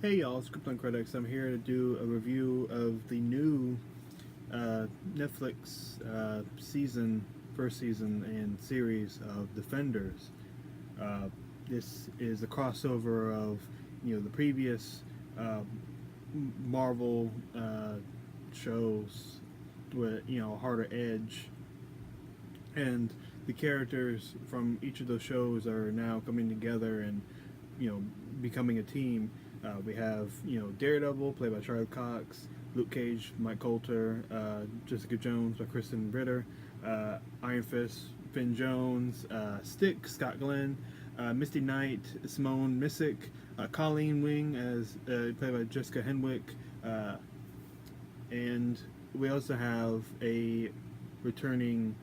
Hey y'all, it's Krypton Critics. I'm here to do a review of the new Netflix first season and series of Defenders. Uh, this is a crossover of the previous uh, Marvel shows with harder edge, and the characters from each of those shows are now coming together and becoming a team. We have Daredevil, played by Charlie Cox, Luke Cage, Mike Coulter, Jessica Jones by Kristen Ritter, Iron Fist, Finn Jones, Stick, Scott Glenn, Misty Knight, Simone Missick, Colleen Wing as played by Jessica Henwick, and we also have a returning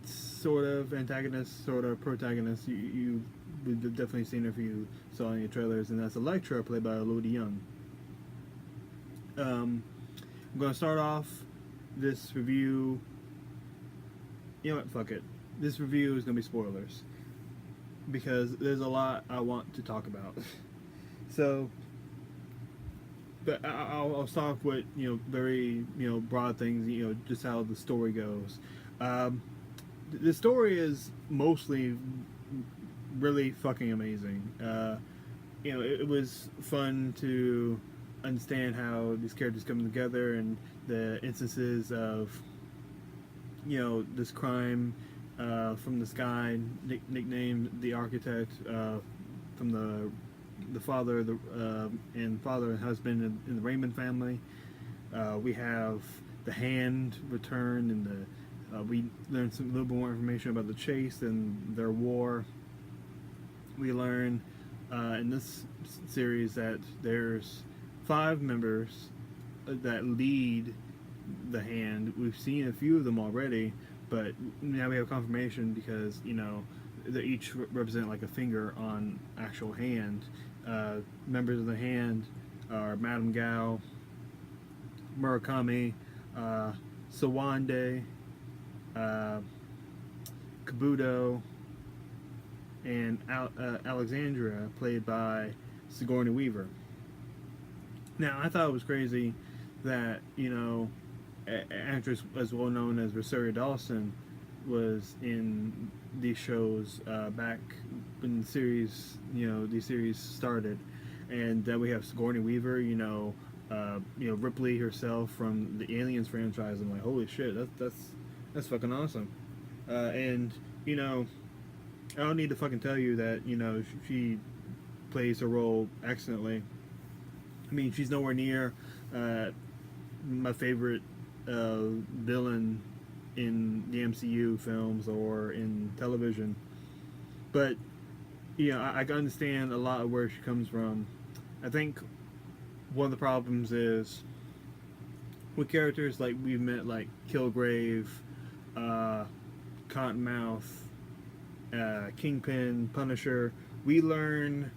sort of antagonist, sort of protagonist. You would have definitely seen her if you saw any trailers, and that's Elektra, played by Elodie Young. I'm going to start off this review. You know what? Fuck it. This review is going to be spoilers because there's a lot I want to talk about. So, but I'll start off with very broad things. Just how the story goes. The story is mostly really fucking amazing. It was fun to understand how these characters come together and the instances of this crime from this guy nicknamed the Architect, from the father and father and husband in the Raymond family. We have the Hand return, and we learn a little bit more information about the Chase and their war. We learn in this series that there's 5 members that lead the Hand. We've seen a few of them already, but now we have confirmation because they each represent like a finger on actual Hand. Members of the Hand are Madame Gao, Murakami, Sawande, Kabuto, and Alexandria, played by Sigourney Weaver. Now, I thought it was crazy that actress as well known as Rosario Dawson was in these shows back when these series started, and then we have Sigourney Weaver, Ripley herself from the Aliens franchise. I'm like, holy shit, that's fucking awesome. And I don't need to fucking tell you that she plays her role excellently. I mean, she's nowhere near my favorite villain in the MCU films or in television, but I can understand a lot of where she comes from. I think one of the problems is with characters like we've met, like Kilgrave, Cottonmouth, Kingpin, Punisher. We learn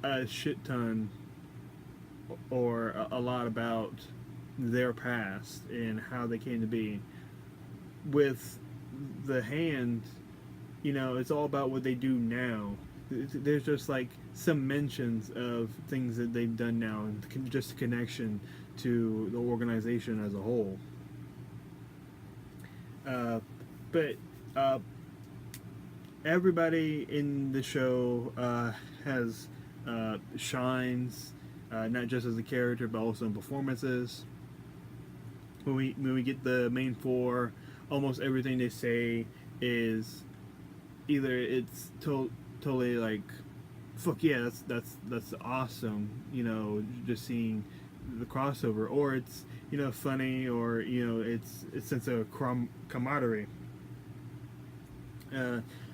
a shit ton or a lot about their past and how they came to be. With the Hand, it's all about what they do now. There's just like some mentions of things that they've done now, and just a connection to the organization as a whole. But everybody in the show has shines, not just as a character but also in performances. When we get the main 4, almost everything they say is either it's totally like, fuck yeah, that's awesome, just seeing the crossover, or it's funny, or it's a sense of camaraderie.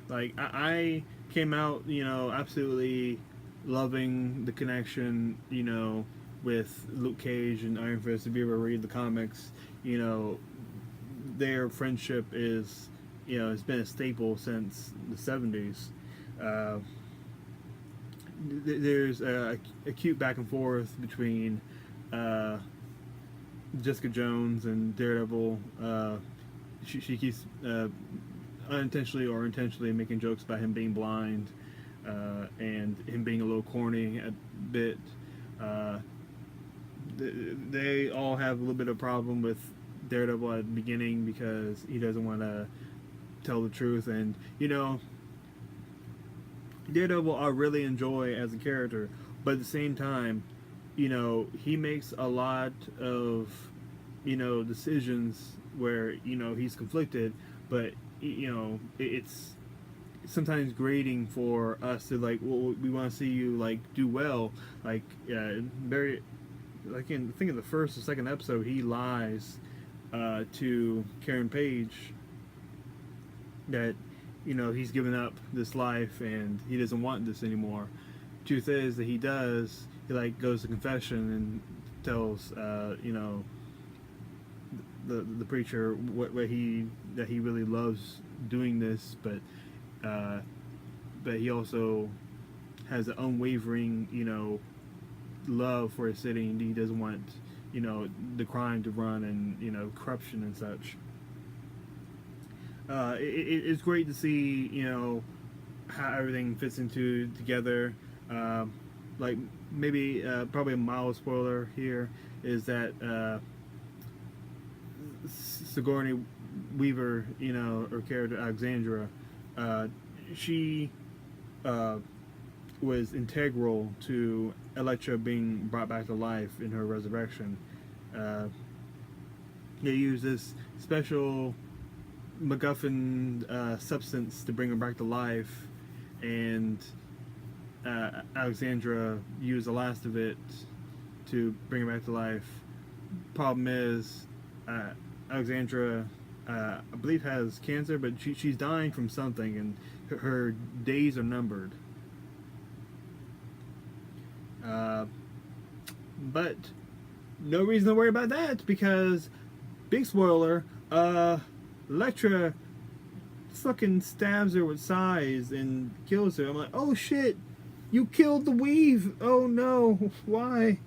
Like I came out absolutely loving the connection with Luke Cage and Iron Fist. If you ever read the comics, their friendship is it's been a staple since the 70s. There's a cute back and forth between Jessica Jones and Daredevil. She keeps unintentionally or intentionally making jokes about him being blind. and him being a little corny a bit. Uh, they all have a little bit of problem with Daredevil at the beginning because he doesn't want to tell the truth, and Daredevil I really enjoy as a character, but at the same time, he makes a lot of decisions where he's conflicted, but it's sometimes grating for us to like, well, we want to see you like do well, like very like in I think in the first or second episode he lies to Karen Page that he's given up this life and he doesn't want this anymore. Truth is that he does. He like goes to confession and tells the preacher what he that he really loves doing this, but he also has an unwavering love for his city, and he doesn't want the crime to run and corruption and such. It's great to see how everything fits into together. Like maybe probably a mild spoiler here is that Sigourney Weaver, her character Alexandra, she was integral to Elektra being brought back to life in her resurrection. They use this special MacGuffin substance to bring her back to life, and Alexandra used the last of it to bring her back to life. Problem is, Alexandra, I believe, has cancer, but she's dying from something, and her days are numbered. But no reason to worry about that because, big spoiler, Elektra fucking stabs her with size and kills her. I'm like, oh shit, you killed the Weave. Oh no, why?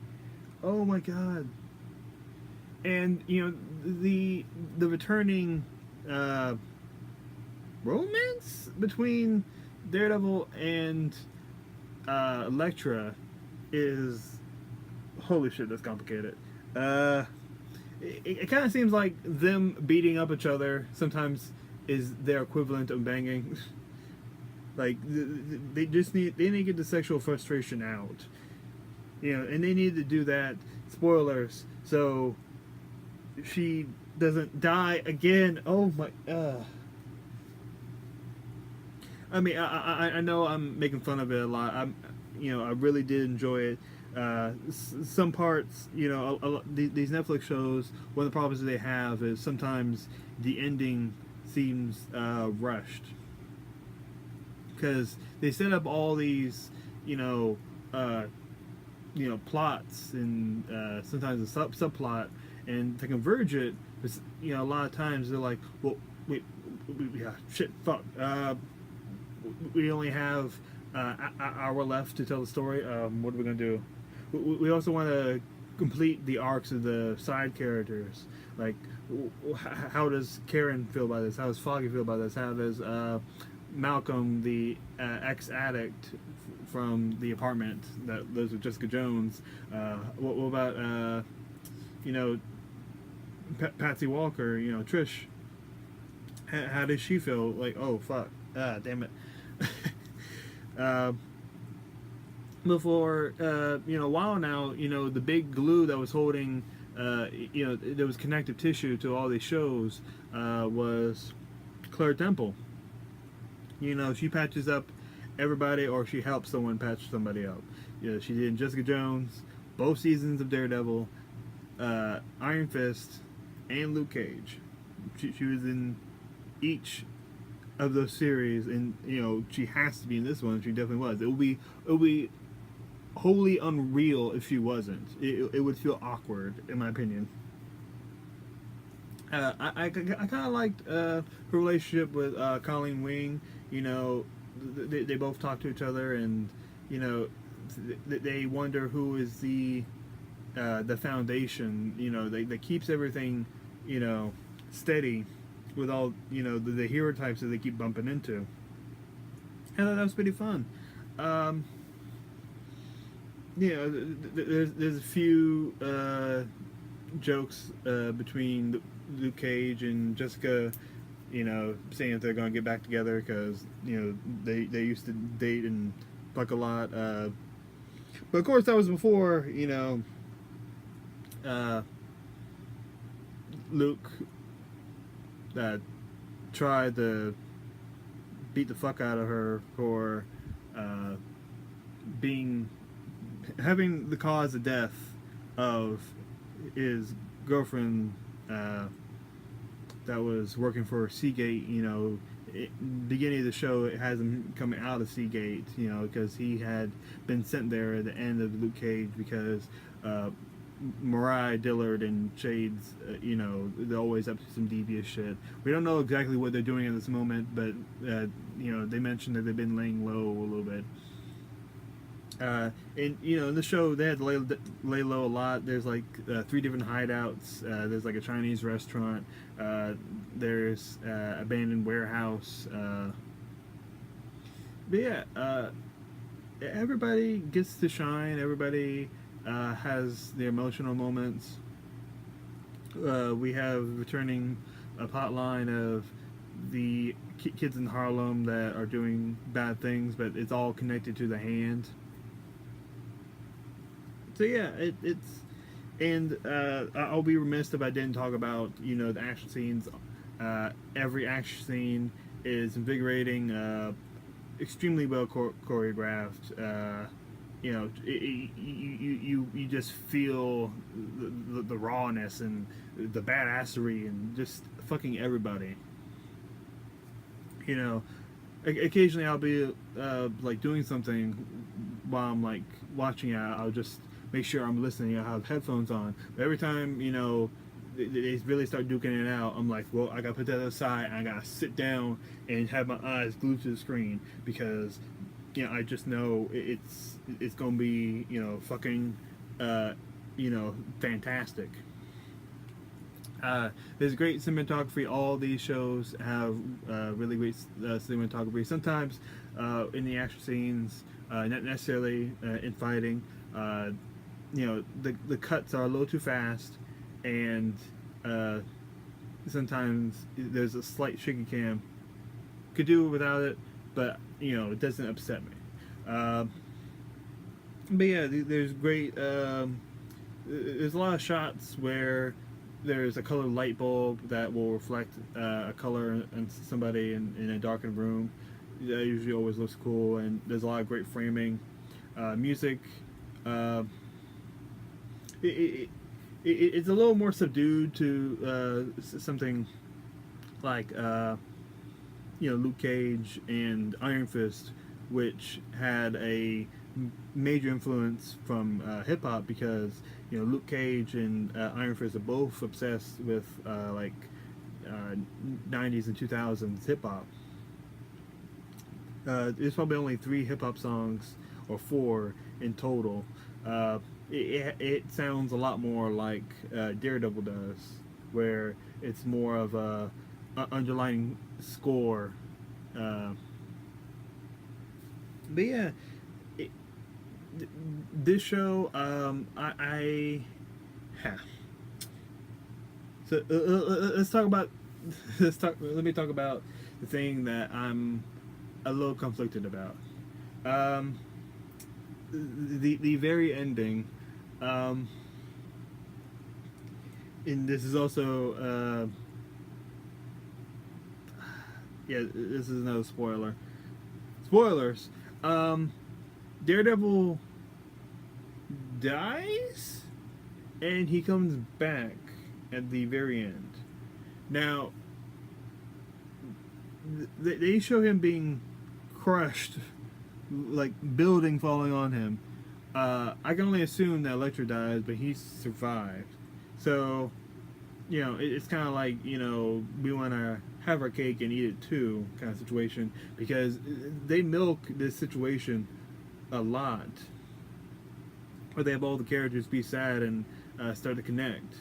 Oh my god. And the returning romance between Daredevil and Elektra is, holy shit, that's complicated. It kind of seems like them beating up each other sometimes is their equivalent of banging. Like they need to get the sexual frustration out, and they need to do that. Spoilers, so she doesn't die again. Oh my. I mean, I know I'm making fun of it a lot. I really did enjoy it. Some parts, these Netflix shows, one of the problems that they have is sometimes the ending seems rushed because they set up all these, plots and sometimes a subplot, and to converge it, a lot of times they're like, well, wait, yeah, shit, fuck, we only have an hour left to tell the story. What are we gonna do? We also want to complete the arcs of the side characters. Like, how does Karen feel about this? How does Foggy feel about this? How does Malcolm, the ex-addict from the apartment that lives with Jessica Jones, what about Patsy Walker, Trish? How does she feel? Like, oh fuck, damn it. Before a while now, the big glue that was holding there was connective tissue to all these shows was Claire Temple. She patches up everybody, or she helps someone patch somebody up. She did in Jessica Jones, both seasons of Daredevil, Iron Fist, and Luke Cage. She was in each of those series, and she has to be in this one. She definitely was. It would be wholly unreal if she wasn't. It would feel awkward, in my opinion. I kind of liked her relationship with Colleen Wing. They both talk to each other, and they wonder who is the foundation. That keeps everything steady with all the hero types that they keep bumping into. And that was pretty fun. um, there's a few jokes between Luke Cage and Jessica, saying that they're gonna get back together because they used to date and fuck a lot. But of course, that was before uh, Luke uh, tried to beat the fuck out of her for uh, being having the cause of death of his girlfriend that was working for Seagate. Beginning of the show, it has him coming out of Seagate, because he had been sent there at the end of Luke Cage because Mariah Dillard and Shades, they're always up to some devious shit. We don't know exactly what they're doing at this moment, but they mentioned that they've been laying low a little bit. And in the show they had to lay low a lot. There's like 3 different hideouts. There's like a Chinese restaurant. There's abandoned warehouse. But yeah, everybody gets to shine. Everybody has their emotional moments. We have returning a plot line of the kids in Harlem that are doing bad things, but it's all connected to the hand. So yeah, it's and I'll be remiss if I didn't talk about the action scenes. Every action scene is invigorating, extremely well choreographed. You just feel the rawness and the badassery and just fucking everybody. Occasionally I'll be like doing something while I'm like watching it. I'll just make sure I'm listening. I have headphones on. But every time they really start duking it out, I'm like, well, I gotta put that aside and I gotta sit down and have my eyes glued to the screen because I just know it's gonna be fucking fantastic. There's great cinematography. All these shows have really great cinematography. Sometimes in the action scenes, not necessarily in fighting. The cuts are a little too fast, and sometimes there's a slight shaky cam. Could do without it, but it doesn't upset me. But yeah, there's great. There's a lot of shots where there's a colored light bulb that will reflect a color in somebody in a darkened room. That usually always looks cool, and there's a lot of great framing. Music. It's a little more subdued to something like Luke Cage and Iron Fist, which had a major influence from hip hop because Luke Cage and Iron Fist are both obsessed with 90s and 2000s hip hop. There's probably only 3 hip hop songs or 4 in total. It sounds a lot more like Daredevil does, where it's more of a underlying score. But yeah, this show, So let's talk about. Let me talk about the thing that I'm a little conflicted about. The very ending. And this is also. Yeah, this is no spoiler. Spoilers. Daredevil dies, and he comes back at the very end. Now, they show him being crushed, like building falling on him. I can only assume that Elektra dies, but he survived. So, it's kind of like, we want to have our cake and eat it too kind of situation, because they milk this situation a lot, where they have all the characters be sad and start to connect.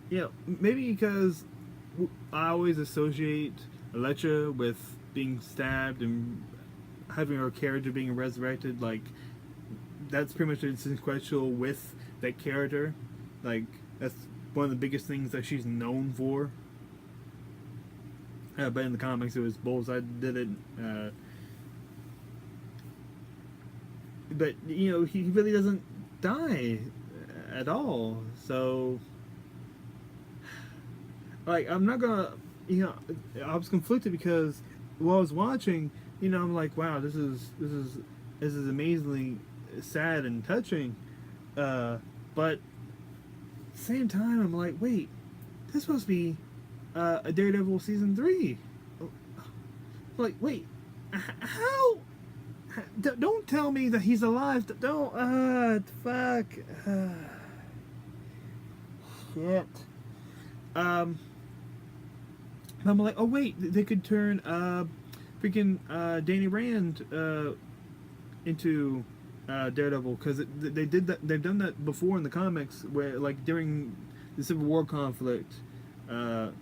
maybe because I always associate Alexa with being stabbed and having her character being resurrected. Like, that's pretty much sequential with that character. Like, that's one of the biggest things that she's known for. But in the comics, it was Bullseye did it. But he really doesn't die at all. So, like, I'm not gonna. I was conflicted because while I was watching, I'm like, wow, this is amazingly sad and touching. But at the same time, I'm like, wait, this supposed to be a Daredevil season 3. Like, wait, how? Don't tell me that he's alive. Don't. Fuck. Shit. I'm like, oh wait, they could turn freaking Danny Rand into Daredevil, because they did that. They've done that before in the comics, where like during the Civil War conflict, that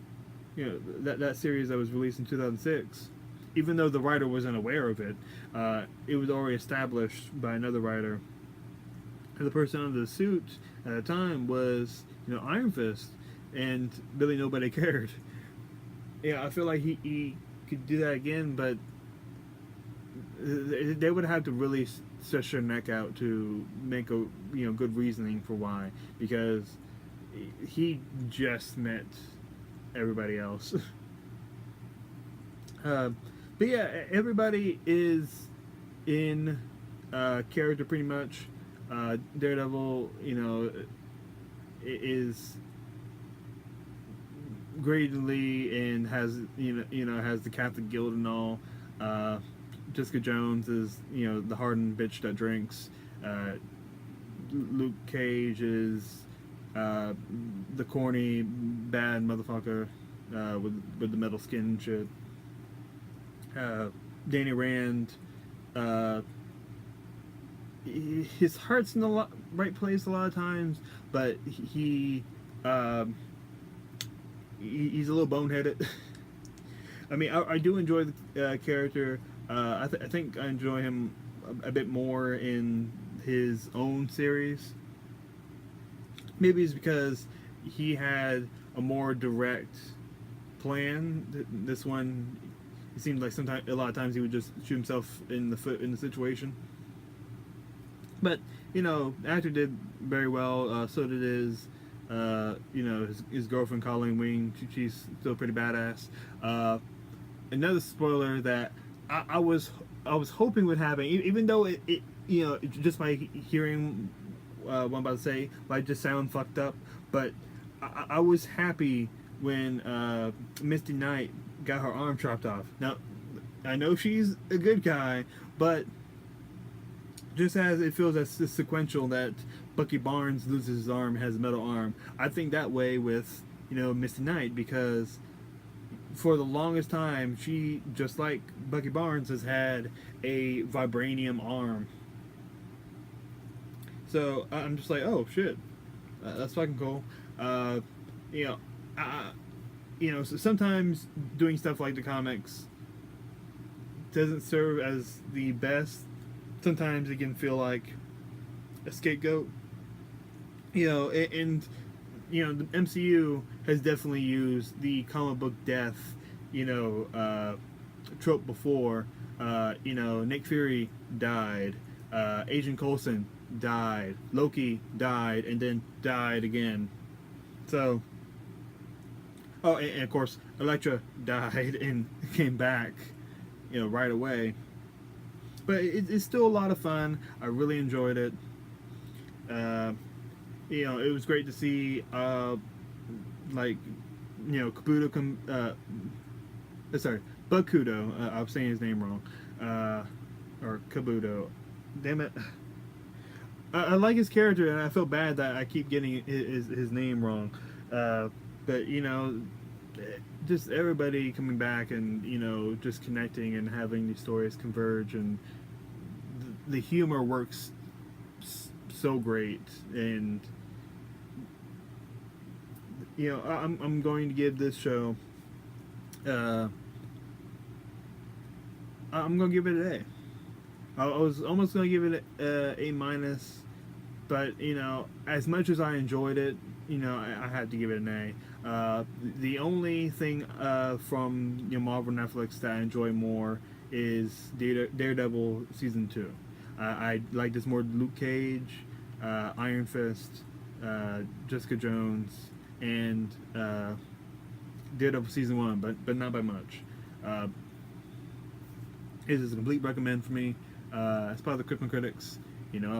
series that was released in 2006. Even though the writer wasn't aware of it, it was already established by another writer. And the person under the suit at the time was, Iron Fist, and really nobody cared. I feel like he could do that again, but they would have to really stretch their neck out to make a good reasoning for why, because he just met everybody else. But yeah, everybody is in character pretty much. Daredevil, is gradedly and has has the Catholic Guild and all. Jessica Jones is the hardened bitch that drinks. Luke Cage is the corny bad motherfucker with the metal skin and shit. Danny Rand, his heart's in the right place a lot of times, but he's a little boneheaded. I mean, I do enjoy the character. I think I enjoy him a bit more in his own series. Maybe it's because he had a more direct plan. This one, it seemed like a lot of times he would just shoot himself in the foot in the situation. But the actor did very well. So did his girlfriend Colleen Wing. She's still pretty badass. Another spoiler that I was hoping would happen, even though it just by hearing what I'm about to say might just sound fucked up, but I was happy when Misty Knight got her arm chopped off. Now, I know she's a good guy, but just as it feels as sequential that Bucky Barnes loses his arm, has a metal arm, I think that way with Misty Knight, because for the longest time she, just like Bucky Barnes, has had a vibranium arm. So I'm just like, oh shit, that's fucking cool. So sometimes doing stuff like the comics doesn't serve as the best. Sometimes it can feel like a scapegoat. And the MCU has definitely used the comic book death, trope before. Nick Fury died, Agent Coulson died, Loki died, and then died again. So, and of course, Elektra died and came back, right away. But it's still a lot of fun. I really enjoyed it. It was great to see, Kabuto Bug Kudo. I'm saying his name wrong. Or Kabuto. Damn it. I like his character, and I feel bad that I keep getting his name wrong. But just everybody coming back and just connecting and having these stories converge, and the humor works so great, and you know, I'm going to give this show. I'm gonna give it an A. I was almost gonna give it A minus, but you know, as much as I enjoyed it, you know, I had to give it an A. The only thing from Marvel Netflix that I enjoy more is Daredevil season 2. I like this more than Luke Cage, Iron Fist, Jessica Jones, and Daredevil season 1, but not by much. Uh, it is a complete recommend for me. As part of the Crippin' Critics, you know, I